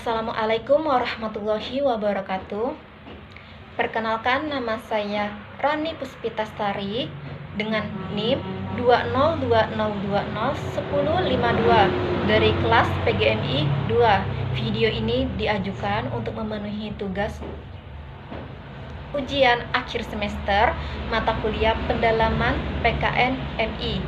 Assalamualaikum warahmatullahi wabarakatuh. Perkenalkan, nama saya Rani Puspitastari dengan NIM 202020102 dari kelas PGMI 2. Video ini diajukan untuk memenuhi tugas ujian akhir semester mata kuliah pendalaman PKN MI.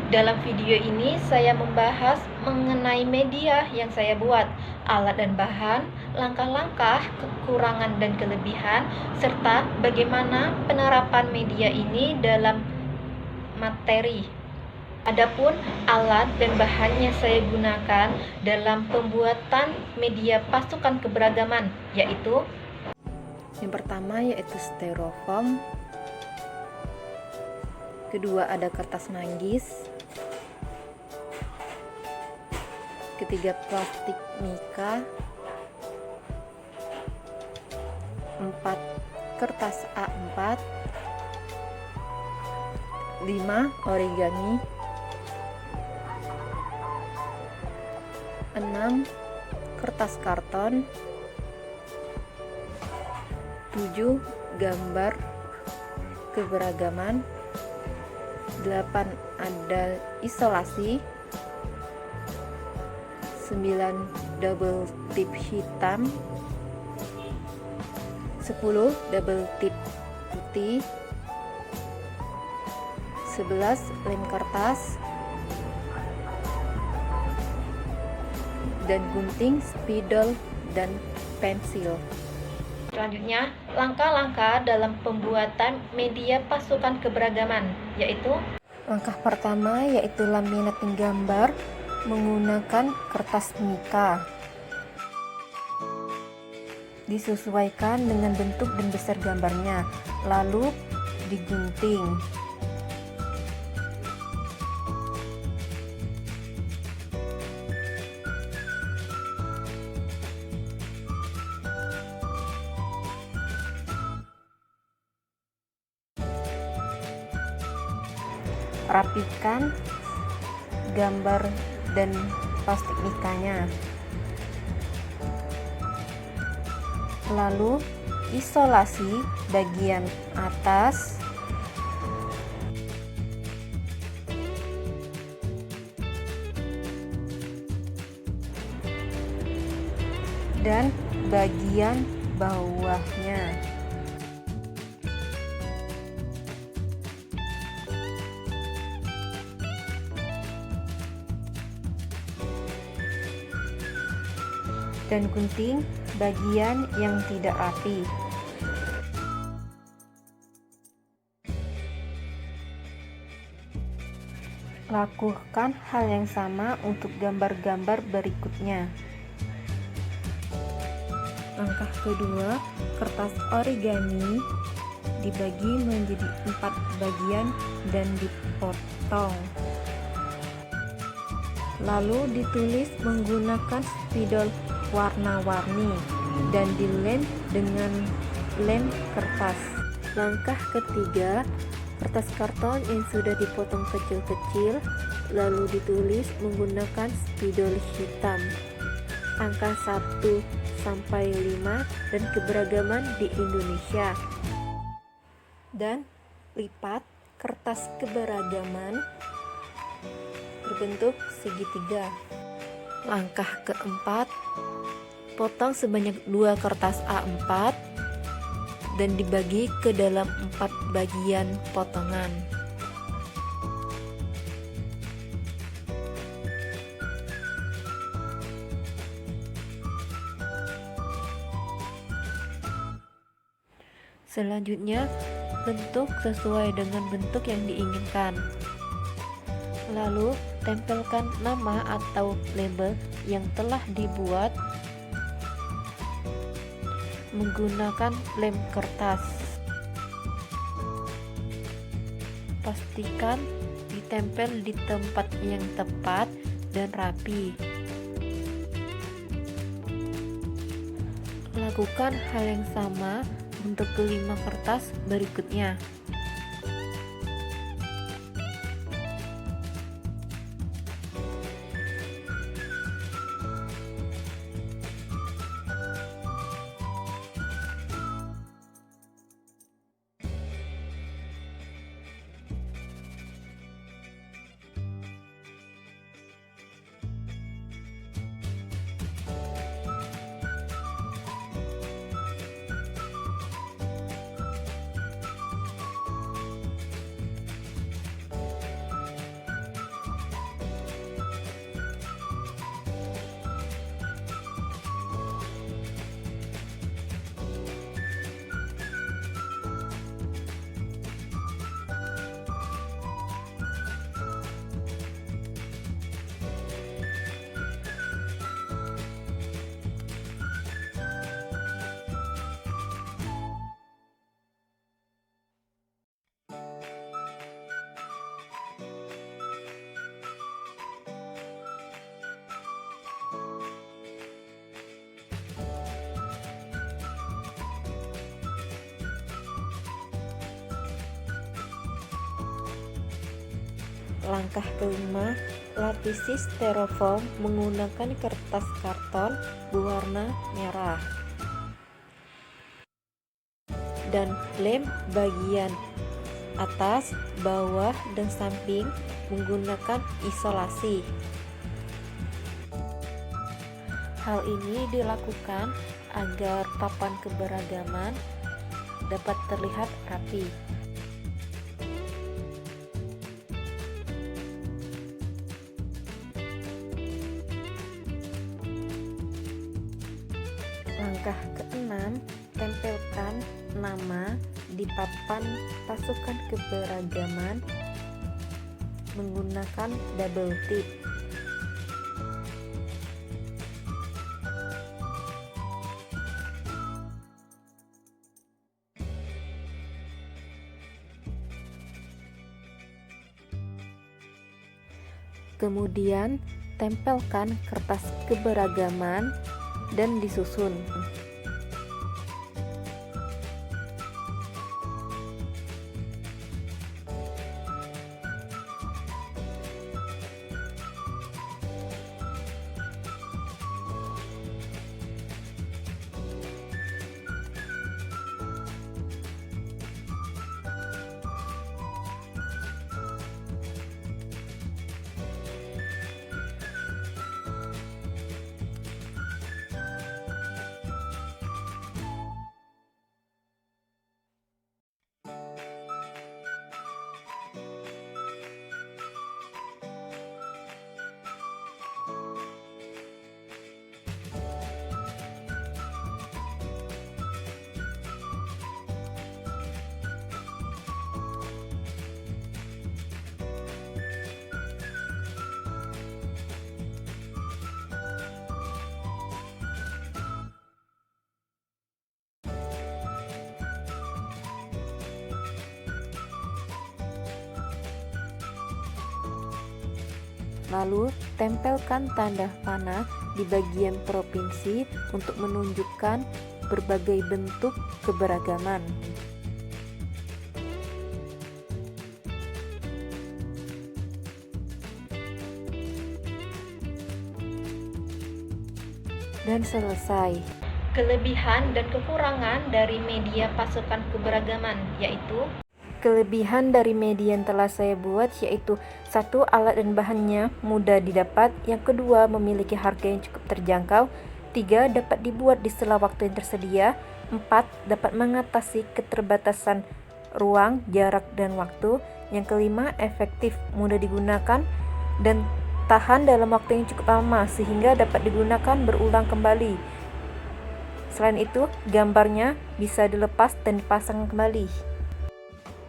Dalam video ini saya membahas mengenai media yang saya buat, alat dan bahan, langkah-langkah, kekurangan dan kelebihan, serta bagaimana penerapan media ini dalam materi. Adapun alat dan bahan yang saya gunakan dalam pembuatan media pasukan keberagaman, yaitu yang pertama yaitu styrofoam, kedua ada kertas manggis, ketiga plastik mika, 4 kertas A4, 5 origami, 6 kertas karton, 7 gambar keberagaman, 8 ada isolasi, 9 double tip hitam, 10 double tip putih, 11 lem kertas, dan gunting, spidol, dan pensil. Selanjutnya, langkah-langkah dalam pembuatan media pasukan keberagaman, yaitu langkah pertama yaitu laminating gambar menggunakan kertas mika. Disesuaikan dengan bentuk dan besar gambarnya, lalu digunting. Rapikan gambar dan plastik mikanya, lalu isolasi bagian atas dan bagian bawahnya. Dan gunting bagian yang tidak rapi. Lakukan hal yang sama untuk gambar-gambar berikutnya. Langkah kedua, kertas origami dibagi menjadi 4 bagian dan dipotong. Lalu ditulis menggunakan spidol warna-warni dan dilem dengan lem kertas. Langkah ketiga, kertas karton yang sudah dipotong kecil-kecil lalu ditulis menggunakan spidol hitam, angka 1 sampai 5 dan keberagaman di Indonesia, dan lipat kertas keberagaman berbentuk segitiga. Langkah keempat, potong sebanyak 2 kertas A4 dan dibagi ke dalam 4 bagian potongan. Selanjutnya, bentuk sesuai dengan bentuk yang diinginkan. Lalu, tempelkan nama atau label yang telah dibuat menggunakan lem kertas. Pastikan ditempel di tempat yang tepat dan rapi. Lakukan hal yang sama untuk kelima kertas berikutnya. Langkah kelima, lapisi styrofoam menggunakan kertas karton berwarna merah dan lem bagian atas, bawah, dan samping menggunakan isolasi. Hal ini dilakukan agar papan keberagaman dapat terlihat rapi. Langkah keenam, tempelkan nama di papan pasukan keberagaman menggunakan double tip. Kemudian tempelkan kertas keberagaman dan disusun. Lalu, tempelkan tanda panah di bagian provinsi untuk menunjukkan berbagai bentuk keberagaman. Dan selesai. Kelebihan dan kekurangan dari media pasukan keberagaman yaitu: kelebihan dari media yang telah saya buat yaitu: 1. Alat dan bahannya mudah didapat. Yang kedua, memiliki harga yang cukup terjangkau. 3. Dapat dibuat di sela waktu yang tersedia. 4. Dapat mengatasi keterbatasan ruang, jarak, dan waktu. Yang kelima, efektif, mudah digunakan, dan tahan dalam waktu yang cukup lama sehingga dapat digunakan berulang kembali. Selain itu, gambarnya bisa dilepas dan dipasang kembali.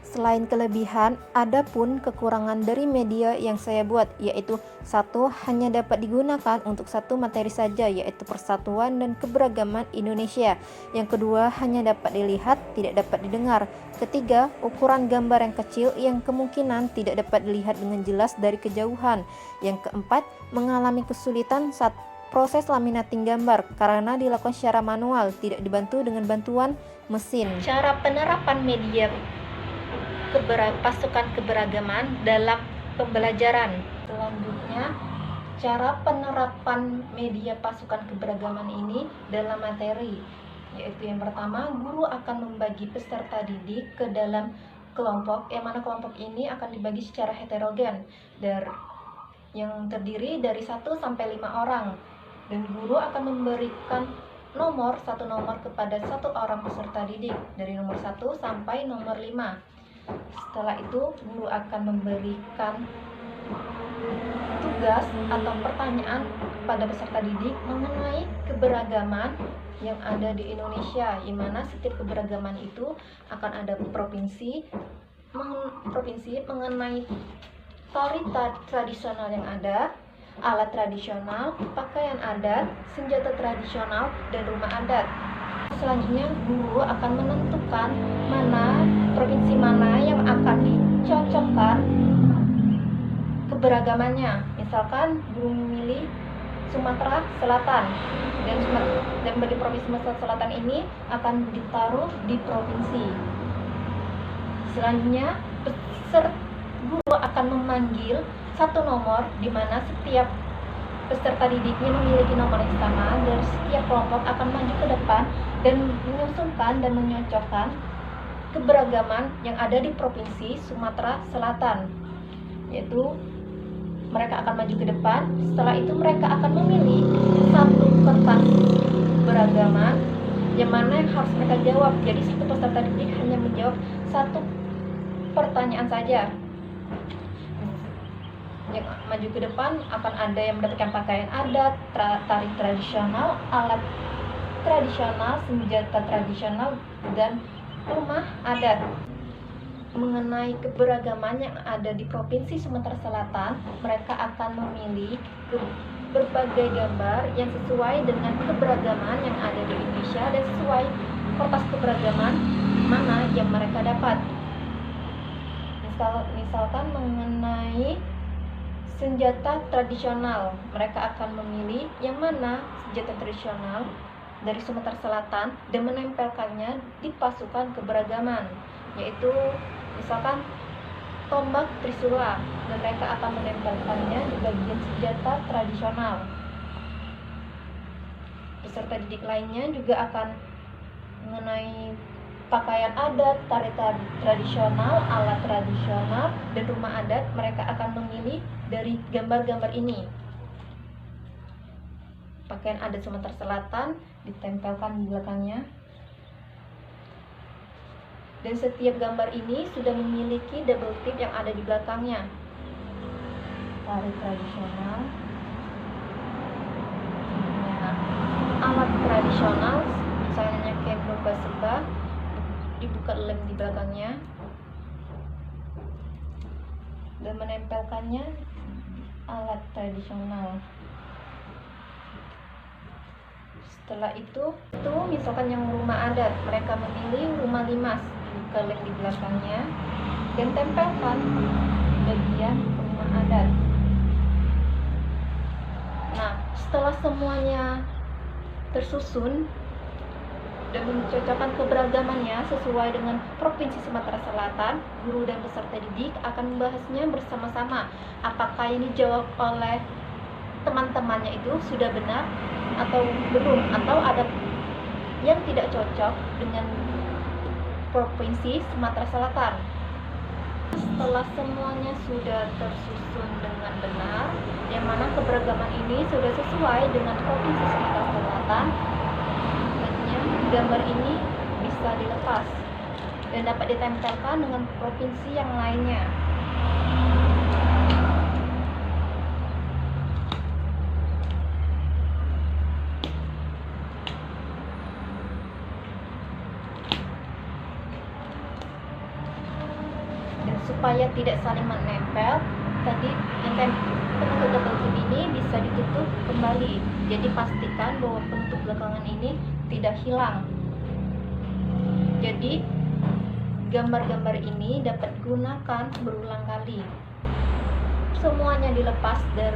Selain kelebihan, ada pun kekurangan dari media yang saya buat, yaitu: 1. Hanya dapat digunakan untuk satu materi saja, yaitu Persatuan dan Keberagaman Indonesia. Yang kedua, hanya dapat dilihat, tidak dapat didengar. Ketiga, ukuran gambar yang kecil yang kemungkinan tidak dapat dilihat dengan jelas dari kejauhan. Yang keempat, mengalami kesulitan saat proses laminating gambar karena dilakukan secara manual, tidak dibantu dengan bantuan mesin. Cara penerapan media pasukan keberagaman dalam pembelajaran. Selanjutnya, cara penerapan media pasukan keberagaman ini dalam materi, yaitu yang pertama, guru akan membagi peserta didik ke dalam kelompok, yang mana kelompok ini akan dibagi secara heterogen yang terdiri dari 1 sampai 5 orang, dan guru akan memberikan satu nomor kepada satu orang peserta didik dari nomor 1 sampai nomor 5. Setelah itu, guru akan memberikan tugas atau pertanyaan kepada peserta didik mengenai keberagaman yang ada di Indonesia, di mana setiap keberagaman itu akan ada provinsi mengenai tari tradisional yang ada, alat tradisional, pakaian adat, senjata tradisional, dan rumah adat. Selanjutnya, guru akan menentukan provinsi mana yang akan dicocokkan keberagamannya. Misalkan guru memilih Sumatera Selatan, dan bagi provinsi Sumatera Selatan ini akan ditaruh di provinsi. Selanjutnya, guru akan memanggil satu nomor di mana setiap peserta didiknya memiliki nomor yang sama, dan setiap kelompok akan maju ke depan dan menyusunkan dan menyocokkan keberagaman yang ada di Provinsi Sumatera Selatan. Yaitu mereka akan maju ke depan, setelah itu mereka akan memilih satu kertas keberagaman yang mana yang harus mereka jawab. Jadi satu peserta didik hanya menjawab satu pertanyaan saja. Yang maju ke depan akan ada yang mendapatkan pakaian adat, tari tradisional, alat tradisional, senjata tradisional, dan rumah adat. Mengenai keberagaman yang ada di Provinsi Sumatera Selatan, mereka akan memilih berbagai gambar yang sesuai dengan keberagaman yang ada di Indonesia dan sesuai kertas keberagaman mana yang mereka dapat. Misalkan mengenai senjata tradisional, mereka akan memilih yang mana senjata tradisional dari Sumatera Selatan dan menempelkannya di pasukan keberagaman, yaitu misalkan tombak trisula, dan mereka akan menempelkannya di bagian senjata tradisional. Peserta didik lainnya juga akan mengenai pakaian adat, tari tradisional, alat tradisional, dan rumah adat. Mereka akan memilih dari gambar-gambar ini. Pakaian adat Sumatera Selatan ditempelkan di belakangnya. Dan setiap gambar ini sudah memiliki double tip yang ada di belakangnya. Tari tradisional, alat tradisional, misalnya kendong basebah, dibuka lem di belakangnya dan menempelkannya alat tradisional. Setelah itu misalkan yang rumah adat, mereka memilih rumah limas, buka lem di belakangnya dan tempelkan bagian rumah adat. Nah, setelah semuanya tersusun dan mencocokkan keberagamannya sesuai dengan Provinsi Sumatera Selatan, guru dan peserta didik akan membahasnya bersama-sama. Apakah yang dijawab oleh teman-temannya itu sudah benar atau belum, atau ada yang tidak cocok dengan Provinsi Sumatera Selatan. Setelah semuanya sudah tersusun dengan benar, yang mana keberagaman ini sudah sesuai dengan Provinsi Sumatera Selatan, gambar ini bisa dilepas dan dapat ditempelkan dengan provinsi yang lainnya. Dan supaya tidak saling menempel, tadi penutup double tip ini bisa ditutup kembali. Jadi pastikan bahwa penutup belakangan ini tidak hilang. Jadi gambar-gambar ini dapat digunakan berulang kali. Semuanya dilepas dan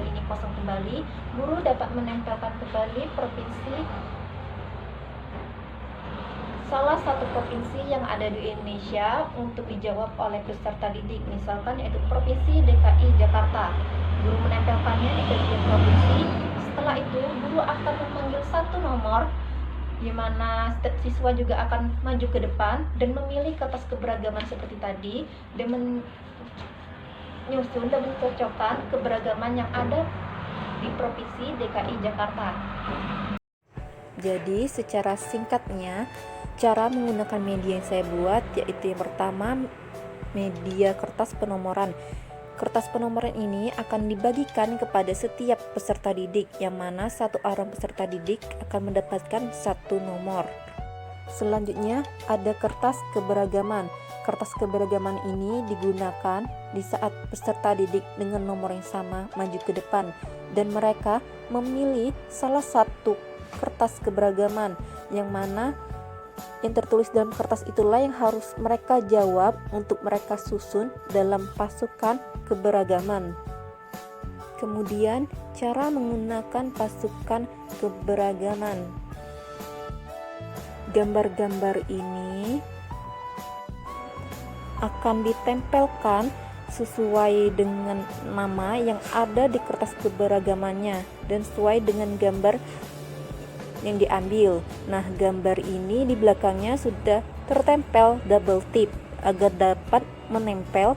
ini kosong kembali. Guru dapat menempelkan kembali salah satu provinsi yang ada di Indonesia untuk dijawab oleh peserta didik, misalkan yaitu Provinsi DKI Jakarta. Guru menempelkannya di bagian provinsi. Setelah itu guru akan memanggil satu nomor, di mana setiap siswa juga akan maju ke depan dan memilih kertas keberagaman seperti tadi dan menyusun dan mencocokkan keberagaman yang ada di Provinsi DKI Jakarta. Jadi secara singkatnya, cara menggunakan media yang saya buat yaitu yang pertama, media kertas penomoran. Kertas penomoran ini akan dibagikan kepada setiap peserta didik, yang mana satu orang peserta didik akan mendapatkan satu nomor. Selanjutnya ada kertas keberagaman. Kertas keberagaman ini digunakan di saat peserta didik dengan nomor yang sama maju ke depan dan mereka memilih salah satu kertas keberagaman, yang mana yang tertulis dalam kertas itulah yang harus mereka jawab untuk mereka susun dalam pasukan keberagaman. Kemudian cara menggunakan pasukan keberagaman. Gambar-gambar ini akan ditempelkan sesuai dengan nama yang ada di kertas keberagamannya dan sesuai dengan gambar yang diambil. Nah, gambar ini di belakangnya sudah tertempel double tip agar dapat menempel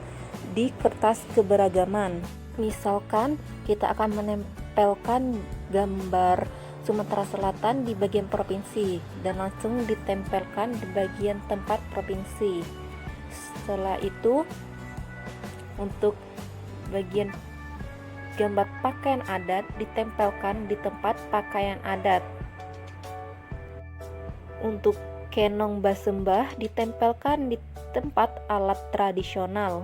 di kertas keberagaman. Misalkan kita akan menempelkan gambar Sumatera Selatan di bagian provinsi dan langsung ditempelkan di bagian tempat provinsi. Setelah itu, untuk bagian gambar pakaian adat ditempelkan di tempat pakaian adat. Untuk kenong basembah ditempelkan di tempat alat tradisional.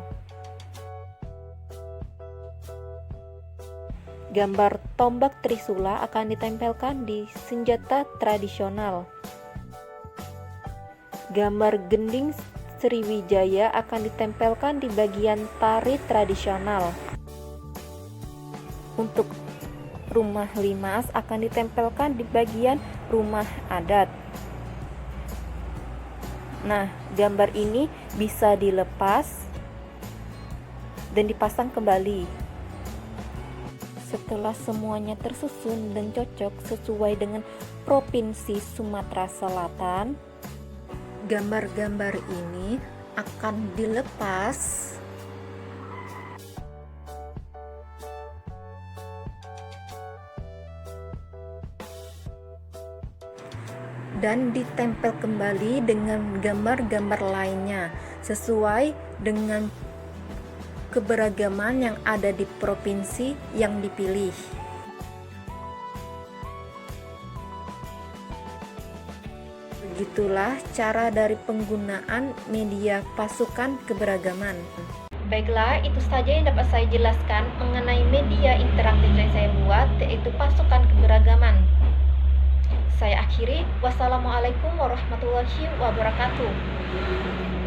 Gambar tombak Trisula akan ditempelkan di senjata tradisional. Gambar gending Sriwijaya akan ditempelkan di bagian tari tradisional. Untuk rumah limas akan ditempelkan di bagian rumah adat. Nah, gambar ini bisa dilepas dan dipasang kembali. Setelah semuanya tersusun dan cocok sesuai dengan Provinsi Sumatera Selatan, gambar-gambar ini akan dilepas dan ditempel kembali dengan gambar-gambar lainnya sesuai dengan keberagaman yang ada di provinsi yang dipilih. Begitulah cara dari penggunaan media pasukan keberagaman. Baiklah, itu saja yang dapat saya jelaskan mengenai media interaktif yang saya buat, yaitu pasukan keberagaman. Saya akhiri, wassalamualaikum warahmatullahi wabarakatuh.